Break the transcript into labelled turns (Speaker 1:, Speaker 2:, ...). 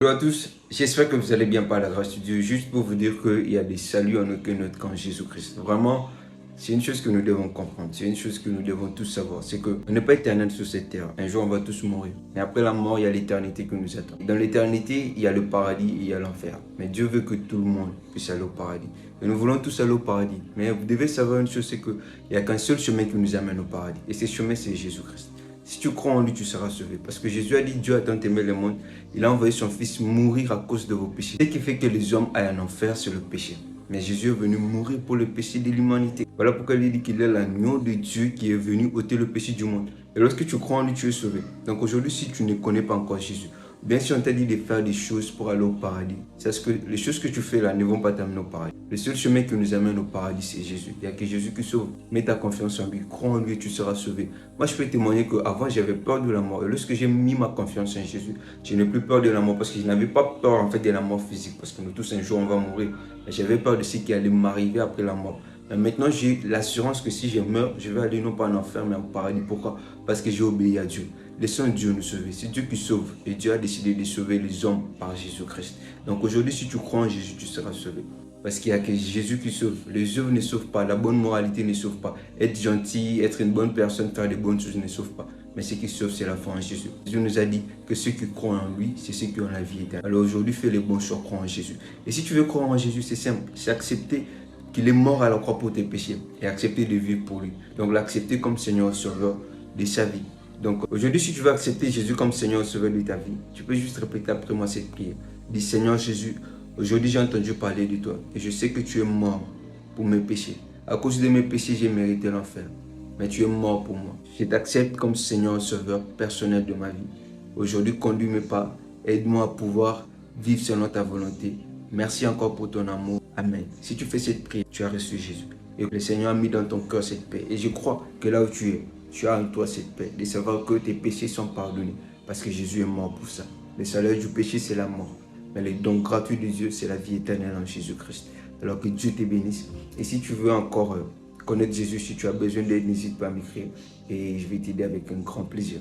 Speaker 1: Bonjour à tous, j'espère que vous allez bien par la grâce de Dieu. Juste pour vous dire qu'il y a des saluts en aucun autre qu'en Jésus-Christ. Vraiment, c'est une chose que nous devons comprendre, c'est une chose que nous devons tous savoir. C'est qu'on n'est pas éternel sur cette terre. Un jour, on va tous mourir. Et après la mort, il y a l'éternité qui nous attend. Dans l'éternité, il y a le paradis et il y a l'enfer. Mais Dieu veut que tout le monde puisse aller au paradis. Et nous voulons tous aller au paradis. Mais vous devez savoir une chose, c'est qu'il n'y a qu'un seul chemin qui nous amène au paradis. Et ce chemin, c'est Jésus-Christ. Si tu crois en lui, tu seras sauvé. Parce que Jésus a dit, Dieu a tant aimé le monde, il a envoyé son Fils mourir à cause de vos péchés. Ce qui fait que les hommes aillent en enfer, c'est le péché. Mais Jésus est venu mourir pour le péché de l'humanité. Voilà pourquoi il dit qu'il est l'agneau de Dieu qui est venu ôter le péché du monde. Et lorsque tu crois en lui, tu es sauvé. Donc aujourd'hui, si tu ne connais pas encore Jésus, bien sûr on t'a dit de faire des choses pour aller au paradis. C'est ce que les choses que tu fais là ne vont pas t'amener au paradis. Le seul chemin qui nous amène au paradis, c'est Jésus. Il n'y a que Jésus qui sauve. Mets ta confiance en lui, crois en lui et tu seras sauvé. Moi, je peux témoigner qu'avant, j'avais peur de la mort. Et lorsque j'ai mis ma confiance en Jésus, je n'ai plus peur de la mort parce que je n'avais pas peur en fait de la mort physique. Parce que nous tous, un jour, on va mourir. Mais j'avais peur de ce qui allait m'arriver après la mort. Mais maintenant, j'ai l'assurance que si je meurs, je vais aller non pas en enfer, mais au paradis. Pourquoi? Parce que j'ai obéi à Dieu. Laissons Dieu nous sauver. C'est Dieu qui sauve. Et Dieu a décidé de sauver les hommes par Jésus-Christ. Donc aujourd'hui, si tu crois en Jésus, tu seras sauvé. Parce qu'il n'y a que Jésus qui sauve. Les œuvres ne sauvent pas. La bonne moralité ne sauve pas. Être gentil, être une bonne personne, faire des bonnes choses ne sauve pas. Mais ce qui sauve, c'est la foi en Jésus. Jésus nous a dit que ceux qui croient en lui, c'est ceux qui ont la vie éternelle. Alors aujourd'hui, fais les bons choix, crois en Jésus. Et si tu veux croire en Jésus, c'est simple. C'est accepter qu'il est mort à la croix pour tes péchés et accepter de vivre pour lui. Donc l'accepter comme Seigneur Sauveur de sa vie. Donc aujourd'hui, si tu veux accepter Jésus comme Seigneur Sauveur de ta vie, tu peux juste répéter après moi cette prière. Dis Seigneur Jésus, aujourd'hui j'ai entendu parler de toi et je sais que tu es mort pour mes péchés. À cause de mes péchés, j'ai mérité l'enfer. Mais tu es mort pour moi. Je t'accepte comme Seigneur Sauveur personnel de ma vie. Aujourd'hui, conduis mes pas. Aide-moi à pouvoir vivre selon ta volonté. Merci encore pour ton amour. Amen. Si tu fais cette prière, tu as reçu Jésus. Et le Seigneur a mis dans ton cœur cette paix. Et je crois que là où tu as en toi cette paix. De savoir que tes péchés sont pardonnés. Parce que Jésus est mort pour ça. Le salaire du péché, c'est la mort. Mais le don gratuit de Dieu, c'est la vie éternelle en Jésus-Christ. Alors que Dieu te bénisse. Et si tu veux encore connaître Jésus, si tu as besoin d'aide, n'hésite pas à m'écrire. Et je vais t'aider avec un grand plaisir.